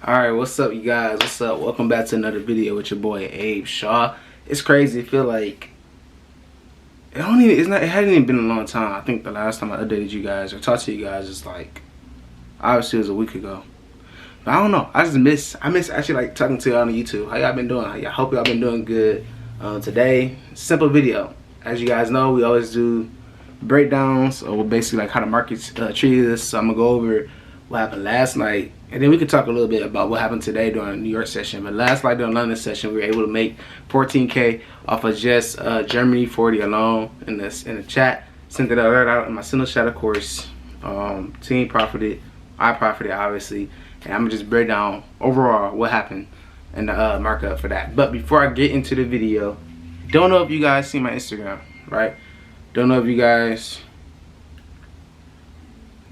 Alright, what's up you guys? What's up? Welcome back to another video with your boy Abe Shaw. It's crazy, I feel like it hadn't even been a long time. I think the last time I updated you guys or talked to you guys is like obviously it was a week ago. But I don't know. I miss actually like talking to y'all on YouTube. How y'all been doing? I hope y'all been doing good. Today, simple video. As you guys know, we always do breakdowns or basically like how the markets treated us. So I'm gonna go over what happened last night, and then we could talk a little bit about what happened today during the New York session. But last night during the London session, we were able to make 14K off of just Germany 40 alone in the chat. Sent it out in my single chat, of course. Team profited, I profited obviously, and I'm gonna just break down overall what happened and the markup for that. But before I get into the video, don't know if you guys see my Instagram, right? Don't know if you guys.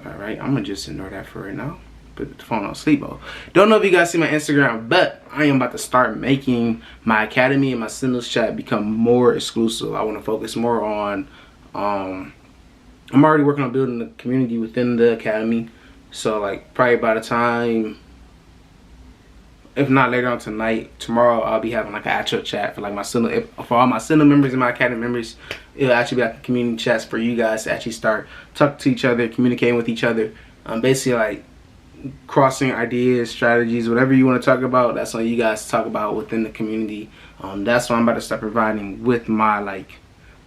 Alright, I'm gonna just ignore that for right now. Put the phone on sleep mode. Don't know if you guys see my Instagram, but I am about to start making my academy and my singles chat become more exclusive. I want to focus more on I'm already working on building the community within the academy. So like probably by the time, if not later on tonight, tomorrow I'll be having like an actual chat for like my single, for all my single members and my academy members. It'll actually be like a community chats for you guys to actually start talking to each other, communicating with each other. Basically like crossing ideas, strategies, whatever you want to talk about. That's what you guys talk about within the community. That's what I'm about to start providing with my like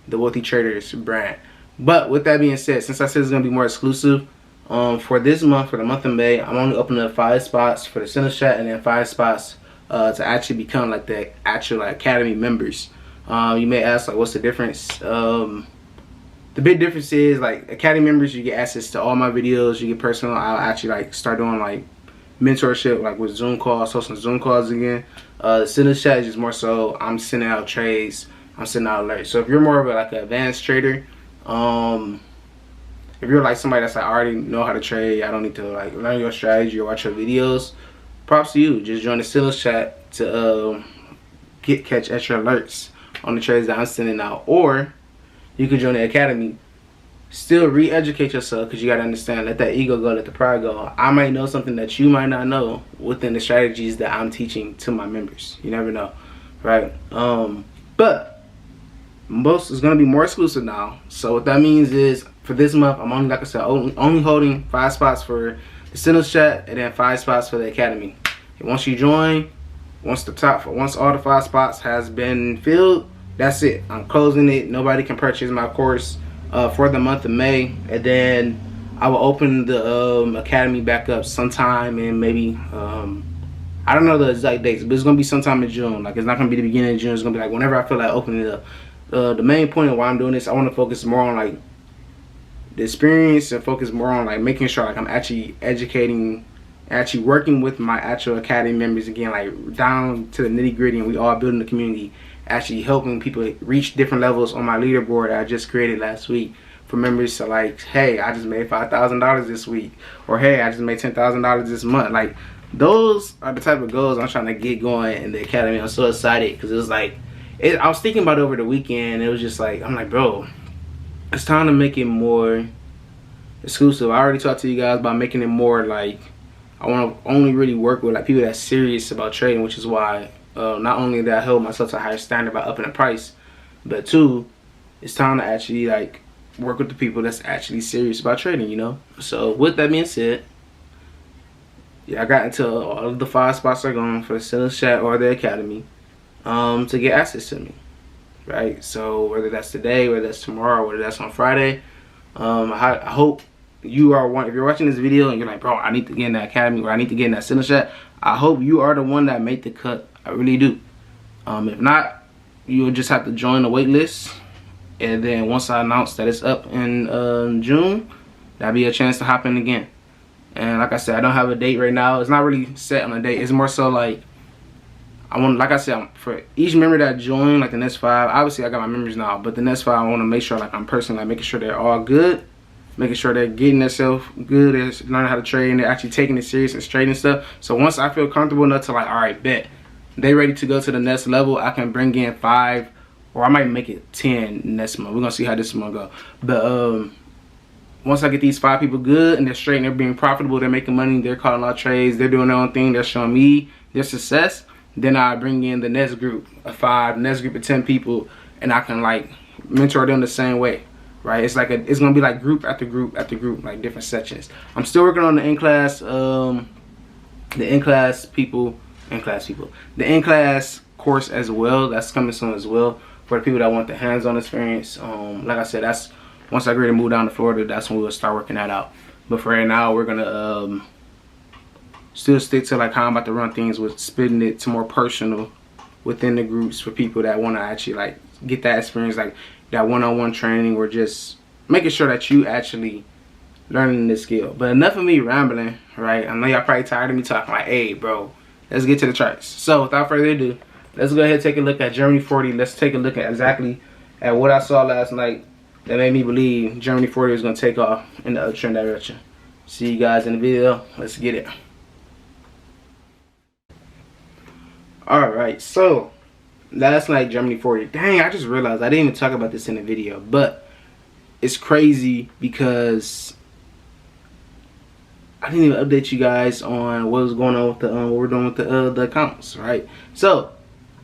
the Wealthy Traders brand. But with that being said, since I said it's gonna be more exclusive, for this month, for the month of May, I'm only opening up 5 spots for the center chat and then 5 spots to actually become like the actual like academy members. You may ask like what's the difference? The big difference is like academy members, you get access to all my videos, you get personal. I'll actually like start doing like mentorship like with Zoom calls, hosting Zoom calls again. The center chat is just more so I'm sending out trades, I'm sending out alerts. So if you're more of a, like an advanced trader, if you're like somebody that's like I already know how to trade, I don't need to like learn your strategy or watch your videos, props to you. Just join the sales chat to catch extra alerts on the trades that I'm sending out. Or you could join the academy, still re-educate yourself, because you got to understand, let that ego go, let the pride go. I might know something that you might not know within the strategies that I'm teaching to my members. You never know, right? But most is going to be more exclusive now. So what that means is for this month, I'm only, like I said, only holding 5 spots for the singles chat and then 5 spots for the academy. And once you join, once all the 5 spots has been filled, that's it. I'm closing it. Nobody can purchase my course for the month of May, and then I will open the academy back up sometime in maybe I don't know the exact dates, but it's gonna be sometime in June. Like it's not gonna be the beginning of June. It's gonna be like whenever I feel like opening it up. The main point of why I'm doing this, I want to focus more on like the experience and focus more on like making sure like I'm actually educating, actually working with my actual academy members again, like down to the nitty gritty, and we all building the community, actually helping people reach different levels on my leaderboard that I just created last week for members to like, hey, I just made $5,000 this week, or hey, I just made $10,000 this month. Like those are the type of goals I'm trying to get going in the academy. I'm so excited because it was like, I was thinking about it over the weekend. It was just like, I'm like, bro, it's time to make it more exclusive. I already talked to you guys about making it more like, I want to only really work with like people that's serious about trading, which is why not only that I held myself to a higher standard by upping the price, but 2, it's time to actually like work with the people that's actually serious about trading, you know. So with that being said, yeah, I got into all of the 5 spots are going for the sales chat or the academy to get access to me, right? So whether that's today, whether that's tomorrow, whether that's on Friday, I hope you are one. If you're watching this video and you're like, bro, I need to get in that academy, or I need to get in that sales chat, I hope you are the one that made the cut. I really do. If not, you'll just have to join the wait list, and then once I announce that it's up in June, that'll be a chance to hop in again. And like I said, I don't have a date right now. It's not really set on a date. It's more so like I want, like I said, for each member that joined, like the next 5. Obviously, I got my members now, but the next 5, I want to make sure like I'm personally like making sure they're all good, making sure they're getting themselves good, they're learning how to trade, and they're actually taking it serious and trading stuff. So once I feel comfortable enough to like, all right, bet they ready to go to the next level, I can bring in 5, or I might make it 10 next month. We're gonna see how this month go. But once I get these 5 people good and they're straight and they're being profitable, they're making money, they're calling out trades, they're doing their own thing, they're showing me their success, then I bring in the next group of 5, next group of 10 people, and I can like mentor them the same way, right? It's like it's gonna be like group after group after group, like different sections. I'm still working on the in-class, the in-class course as well. That's coming soon as well for the people that want the hands-on experience. Like I said, that's once I agree to move down to Florida, that's when we'll start working that out. But for right now, we're gonna still stick to like how I'm about to run things, with splitting it to more personal within the groups for people that want to actually like get that experience, like that one-on-one training, or just making sure that you actually learning this skill. But enough of me rambling, right? I know y'all probably tired of me talking, like, hey bro, let's get to the charts. So without further ado, let's go ahead and take a look at Germany 40. Let's take a look at exactly at what I saw last night that made me believe Germany 40 was going to take off in the uptrend direction. See you guys in the video. Let's get it. Alright, so last night Germany 40. Dang, I just realized I didn't even talk about this in the video, but it's crazy because I didn't even update you guys on what was going on with the what we're doing with the accounts, right? So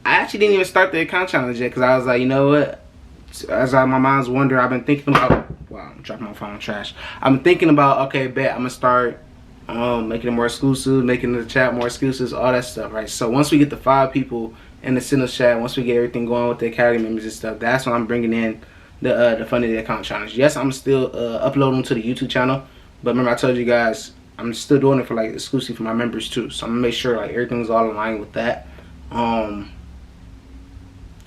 I actually didn't even start the account challenge yet because I was like, you know what? As my mind's wondering, I've been thinking about. Wow, I'm dropping my phone in trash. I've been thinking about, okay, bet I'm gonna start making it more exclusive, making the chat more exclusives, all that stuff, right? So once we get the 5 people in the Signals chat, once we get everything going with the Academy members and stuff, that's when I'm bringing in the funded account challenge. Yes, I'm still uploading to the YouTube channel, but remember I told you guys I'm still doing it for like exclusive for my members too. So I'm gonna make sure like everything's all aligned with that.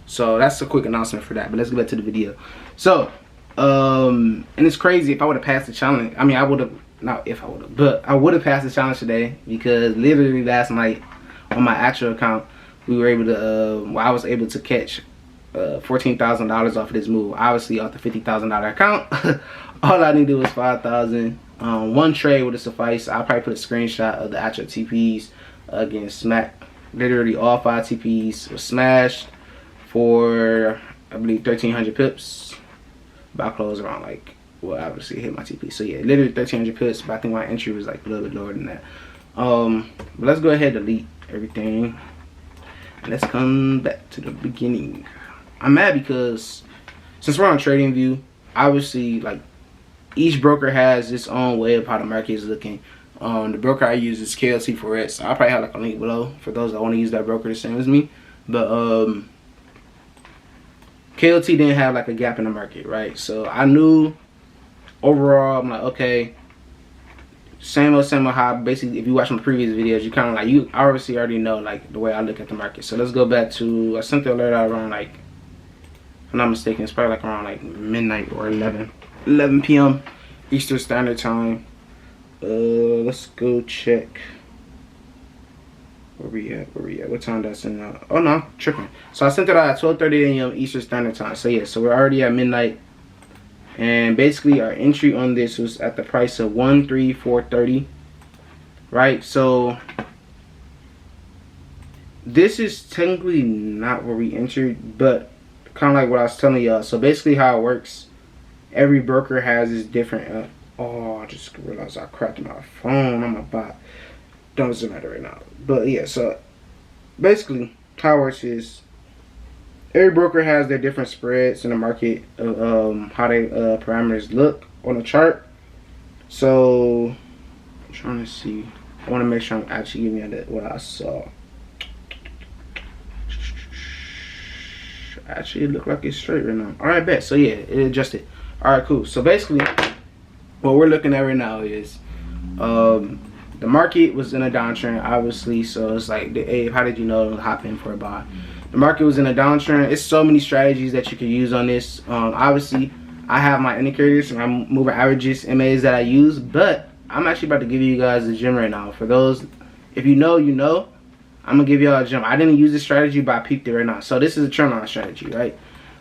So that's a quick announcement for that. But let's get back to the video. So and it's crazy, if I would have passed the challenge, I mean, I would have, not if I would have, but I would have passed the challenge today, because literally last night on my actual account we were able to well, I was able to catch $14,000 off of this move, obviously off the $50,000 account. All I needed was 5,000. One trade would have sufficed. I'll probably put a screenshot of the actual TPs again smacked. Literally all 5 TPs were smashed for, I believe, 1,300 pips. But I closed around like, well, obviously hit my TP. So yeah, literally 1,300 pips, but I think my entry was like a little bit lower than that. But let's go ahead and delete everything. And let's come back to the beginning. I'm mad because since we're on TradingView, obviously like each broker has its own way of how the market is looking. The broker I use is KLT Forex. I'll probably have like a link below for those that want to use that broker the same as me. But KLT didn't have like a gap in the market, right? So I knew overall, I'm like, okay, same old how basically if you watch my previous videos, you kind of like, you obviously already know like the way I look at the market. So let's go back to, I sent the alert out around like, if I'm not mistaken, it's probably like around like midnight or 11 p.m. Eastern Standard Time. Let's go check. Where we at? What time that's in? Oh no, tripping. So I sent it out at 12:30 a.m. Eastern Standard Time. So yeah, so we're already at midnight. And basically our entry on this was at the price of 134.30. Right? So this is technically not where we entered, but kind of like what I was telling y'all. So basically how it works, every broker has this different oh, I just realized I cracked my phone on my bot. Doesn't matter right now. But yeah, so basically how it works is every broker has their different spreads in the market of how they parameters look on the chart. So I'm trying to see, I want to make sure I'm actually giving you what I saw. Actually, it looked like it's straight right now. Alright, bet. So yeah, it adjusted. Alright, cool. So basically what we're looking at right now is the market was in a downtrend, obviously. So it's like, hey, how did you know to hop in for a buy? The market was in a downtrend. It's so many strategies that you can use on this. Obviously, I have my indicators and I'm moving averages, MAs that I use, but I'm actually about to give you guys a gem right now. For those, if you know, you know. I'm gonna give y'all a gem. I didn't use this strategy, but I peeped it right now. So this is a trend line strategy, right?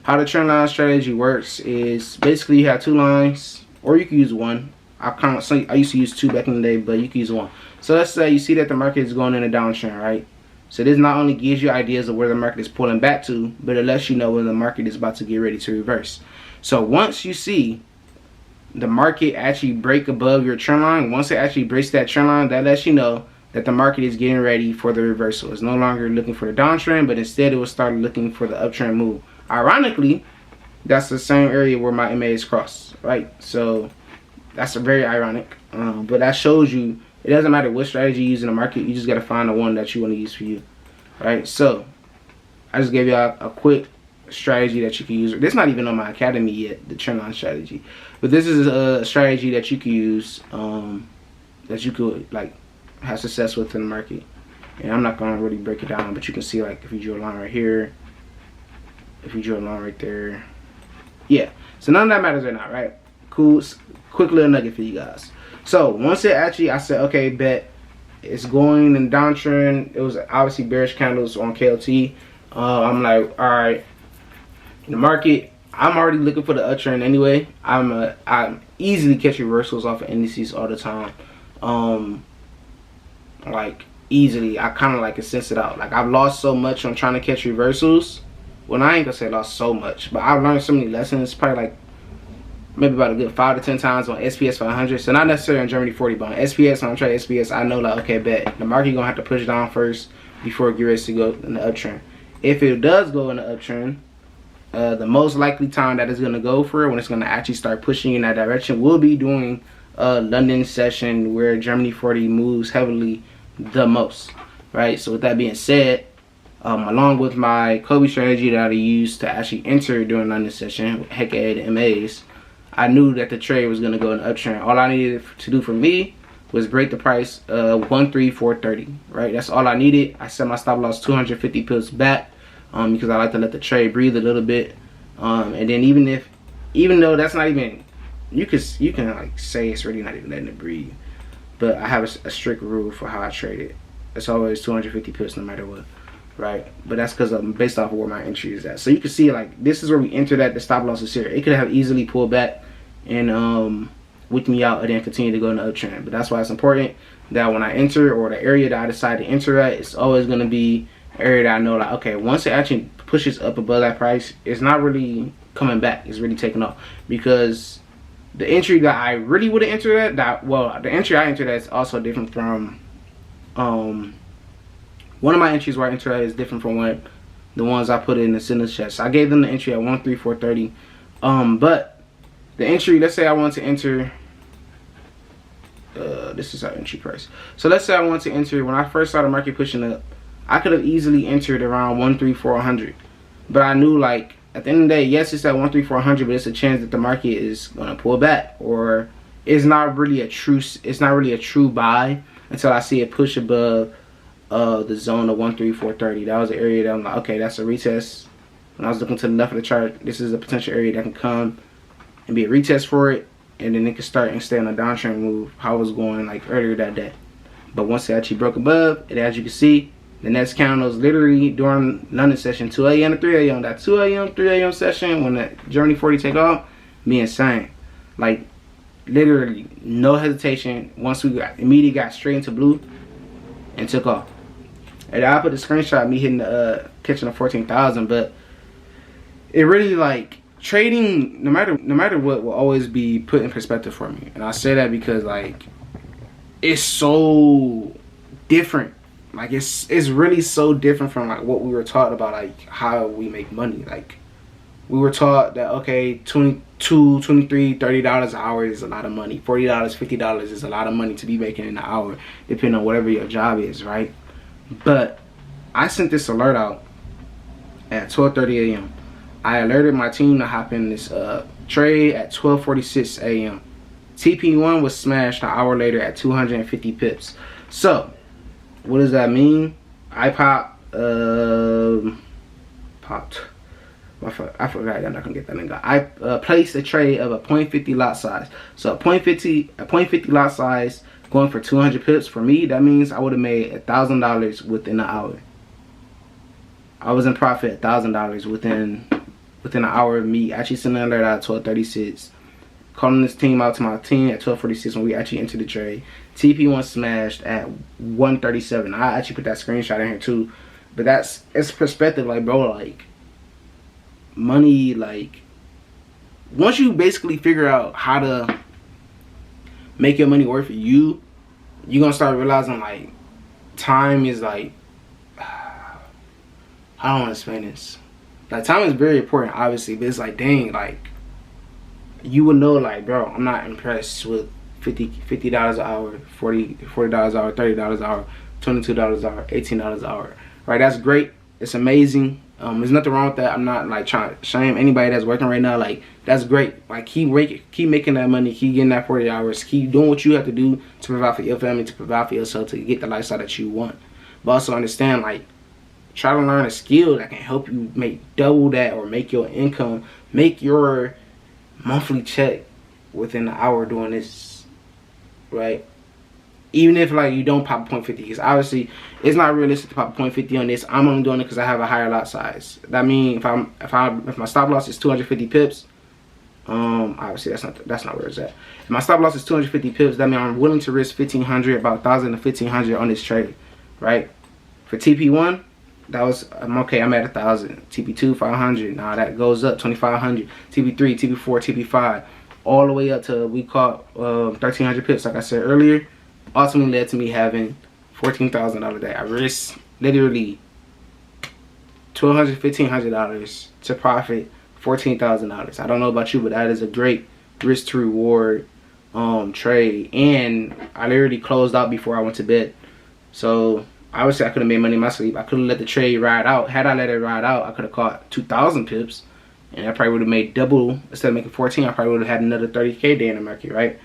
How the trend line strategy works is basically you have 2 lines, or you can use 1. I used to use 2 back in the day, but you can use 1. So let's say you see that the market is going in a downtrend, right? So this not only gives you ideas of where the market is pulling back to, but it lets you know when the market is about to get ready to reverse. So once you see the market actually break above your trend line, once it actually breaks that trend line, that lets you know that the market is getting ready for the reversal. It's no longer looking for the downtrend, but instead it will start looking for the uptrend move. Ironically, that's the same area where my MAs cross, right? So that's very ironic, but that shows you it doesn't matter what strategy you use in the market. You just got to find the one that you want to use for you, right? So I just gave you a quick strategy that you can use. This is not even on my academy yet, the trendline strategy, but this is a strategy that you can use, that you could like have success with in the market. And I'm not gonna really break it down, but you can see, like, if you drew a line right here, if you drew a line right there, yeah. So none of that matters right now, right? Cool. Quick little nugget for you guys. So once it actually, I said, okay, bet it's going in downtrend. It was obviously bearish candles on KLT. I'm like, all right, the market, I'm already looking for the uptrend anyway. I'm easily catch reversals off of indices all the time. Like easily, I kind of like can sense it out. Like, I've lost so much on trying to catch reversals. Well, I ain't gonna say lost so much, but I've learned so many lessons. Probably like maybe about a good 5 to 10 times on SPS 500. So not necessarily on Germany 40, but on SPS, when I'm trading SPS, I know, like, okay, bet the market gonna have to push down first before it get ready to go in the uptrend. If it does go in the uptrend, the most likely time that it's gonna go for, when it's gonna actually start pushing in that direction, will be during London session, where Germany 40 moves heavily the most, right? So with that being said, along with my Kobe strategy that I used to actually enter during London session, aka the MAs, I knew that the trade was going to go in an uptrend. All I needed to do for me was break the price 13430, right? That's all I needed. I set my stop loss 250 pips back, because I like to let the trade breathe a little bit, and then even though that's not even, you can like say it's really not even letting it breathe, but I have a strict rule for how I trade it. It's always 250 pips no matter what, right? But that's because I'm based off of where my entry is at. So you can see, like, this is where we entered at. The stop loss is here. It could have easily pulled back and wick me out and then continue to go in the uptrend. But that's why it's important that when I enter, or the area that I decide to enter at, it's always going to be an area that I know, like, okay, once it actually pushes up above that price, it's not really coming back. It's really taking off. Because the entry that I really would have entered at, the entry I entered at is also different from, one of my entries where I entered at is different from what the ones I put in the sentence chat. So I gave them the entry at 13430. But the entry, let's say I want to enter, this is our entry price. So let's say I want to enter, when I first saw the market pushing up, I could have easily entered around 13400. But I knew, like, at the end of the day, yes, it's at 13400, but it's a chance that the market is going to pull back, or it's not really a true buy until I see it push above the zone of 13430. That was the area that I'm like, okay, that's a retest. When I was looking to the left of the chart, this is a potential area that can come and be a retest for it, and then it can start and stay on a downtrend move, how it was going like earlier that day. But once it actually broke above it, as you can see, the next candle is literally during London session, 2 a.m. to 3 a.m. That 2 a.m., 3 a.m. session, when the Germany 40 take off, be insane. Like, literally, no hesitation. Once we immediately got straight into blue and took off. And I put the screenshot of me hitting the catching the 14,000, but it really, like, trading, no matter what, will always be put in perspective for me. And I say that because, like, it's so different. Like, it's really so different from, like, what we were taught about, like, how we make money. Like, we were taught that, okay, $22, $23, $30 an hour is a lot of money. $40, $50 is a lot of money to be making in an hour, depending on whatever your job is, right? But I sent this alert out at 12:30 a.m. I alerted my team to hop in this trade at 12:46 a.m. TP1 was smashed an hour later at 250 pips. So, what does that mean? I popped. I forgot. I'm not gonna get that nigga. I placed a trade of a 0.50 lot size. So a 0.50 lot size going for 200 pips. For me, that means I would have made $1,000 within an hour. I was in profit $1,000 within an hour of me actually sending an alert out at 12:36. Calling this team out to my team at 12:46 when we actually entered the trade. TP1 smashed at 1:37. I actually put that screenshot in here too. But it's perspective, like, bro, like, money, like, once you basically figure out how to make your money work for you, you're gonna start realizing like time is like, I don't want to explain this. Like, time is very important, obviously, but it's like, dang, like, you would know, like, bro, I'm not impressed with $50 an hour, $40 an hour, $30 an hour, $22 an hour, $18 an hour. Right? That's great. It's amazing. There's nothing wrong with that. I'm not like trying to shame anybody that's working right now. Like, that's great. Like, keep making that money, keep getting that 40 hours, keep doing what you have to do to provide for your family, to provide for yourself, to get the lifestyle that you want. But also understand, like, try to learn a skill that can help you make double that, or make your income, make your monthly check within an hour doing this, right? Even if like you don't pop a .50, because obviously it's not realistic to pop a .50 on this. I'm only doing it because I have a higher lot size. That means if my stop loss is 250 pips, obviously that's not where it's at. If my stop loss is 250 pips, that means I'm willing to risk 1,500, about 1,000 to 1,500 on this trade, right? For TP1, that was okay. I'm at 1,000. TP2 500. Now that goes up 2,500. TP3, TP4, TP5, all the way up to we caught 1,300 pips. Like I said earlier, ultimately led to me having $14,000 day. I risked literally $1,200, $1,500 to profit $14,000. I don't know about you, but that is a great risk to reward trade. And I literally closed out before I went to bed. So obviously I could have made money in my sleep. I could have let the trade ride out. Had I let it ride out, I could have caught 2,000 pips, and I probably would have made double. Instead of making 14, I probably would have had another 30K day in the market, right?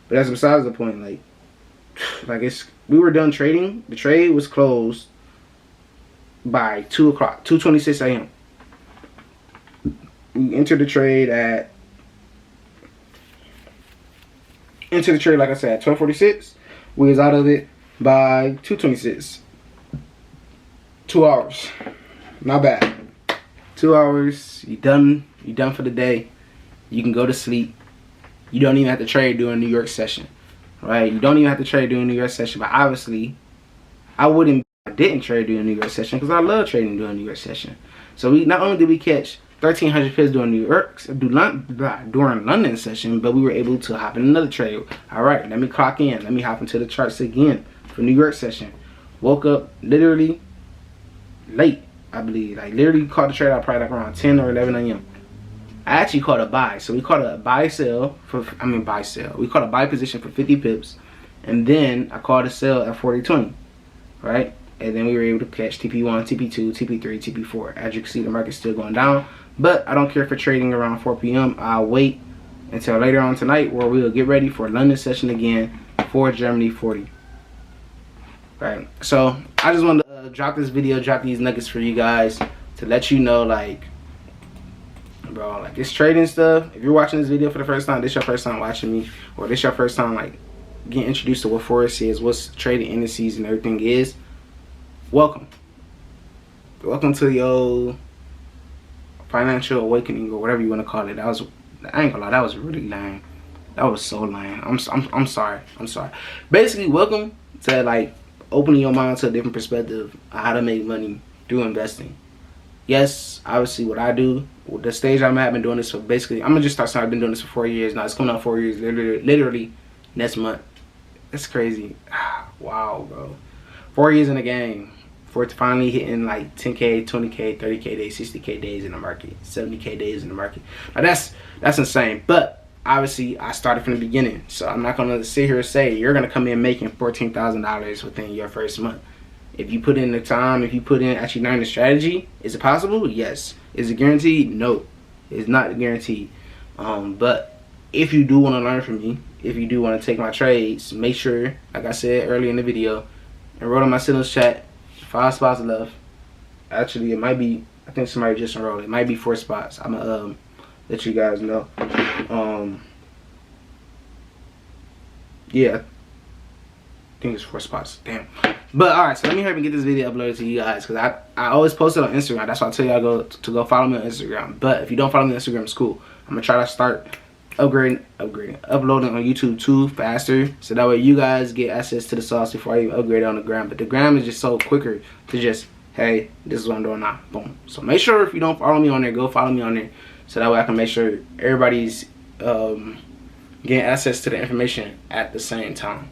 But that's besides the point. Like we were done trading. The trade was closed by 2 o'clock, 2:26 a.m. We entered the trade like I said, at 12:46. We was out of it by 2:26. 2 hours. Not bad. 2 hours. You done for the day. You can go to sleep. You don't even have to trade during New York session. Right? You don't even have to trade during New York session. But obviously, I didn't trade during New York session because I love trading during New York session. So not only did we catch 1,300 pips during during London session, but we were able to hop in another trade. All right, let me clock in. Let me hop into the charts again for New York session. Woke up literally late, I believe. Like literally caught the trade out probably like around 10 or 11 a.m. I actually caught a buy. So we caught a buy sell We caught a buy position for 50 pips, and then I caught a sell at 40.20, right? And then we were able to catch TP1, TP2, TP3, TP4. As you can see, the market's still going down, but I don't care for trading around 4 p.m. I'll wait until later on tonight, where we'll get ready for London session again for Germany 40. Right. So I just wanted to drop this video, drop these nuggets for you guys to let you know, like, bro, like this trading stuff, if you're watching this video for the first time, this your first time watching me, or this your first time like getting introduced to what Forex is, what's trading indices and everything is, welcome to your financial awakening, or whatever you want to call it. I ain't gonna lie, that was really lame. That was so lame. I'm sorry. Basically, welcome to like opening your mind to a different perspective of how to make money through investing. Yes, obviously what I do, the stage I'm at, I've been doing this for basically, I'm gonna just start saying I've been doing this for 4 years now. It's coming out 4 years literally next month. That's crazy. Wow, bro. 4 years in the game for it to finally hitting like 10K, 20K, 30K days, 60K days in the market, 70K days in the market. Now that's insane. But obviously I started from the beginning, so I'm not gonna sit here and say you're gonna come in making $14,000 within your first month. If you put in the time, if you put in actually learn the strategy, is it possible? Yes. Is it guaranteed? No, it's not guaranteed. But if you do want to learn from me, if you do want to take my trades, make sure, like I said earlier in the video, enroll in my signals chat. 5 spots left. Actually, it might be, I think somebody just enrolled. It might be 4 spots. I'm gonna let you guys know. Yeah, I think it's 4 spots. Damn. But alright, so let me hurry and get this video uploaded to you guys, because I always post it on Instagram. That's why I tell y'all to go follow me on Instagram. But if you don't follow me on Instagram, it's cool. I'm gonna try to start uploading on YouTube too faster, so that way you guys get access to the sauce before I even upgrade on the gram. But the gram is just so quicker to just, hey, this is what I'm doing now, boom. So make sure if you don't follow me on there, go follow me on there, so that way I can make sure everybody's getting access to the information at the same time.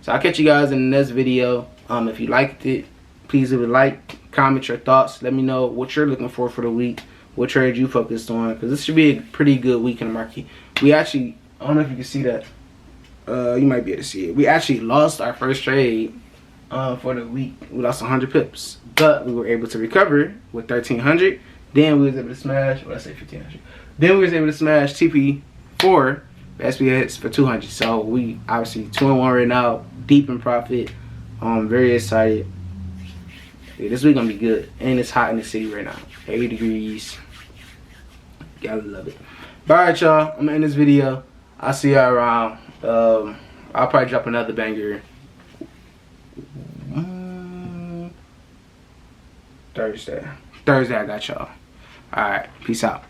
So I'll catch you guys in the next video. If you liked it, please leave a like, comment your thoughts. Let me know what you're looking for the week, what trade you focused on, because this should be a pretty good week in the market. We actually, I don't know if you can see that. You might be able to see it. We actually lost our first trade for the week. We lost 100 pips, but we were able to recover with 1,300. Then we was able to smash, well, let's say 1,500. Then we was able to smash TP4 for SPX for 200. So we obviously 2-1 right now, deep in profit. Very excited. Yeah, this week gonna be good, and it's hot in the city right now, 80 degrees. Gotta love it. But alright, y'all, I'm gonna end this video. I'll see y'all around. I'll probably drop another banger Thursday. I got y'all. Alright, peace out.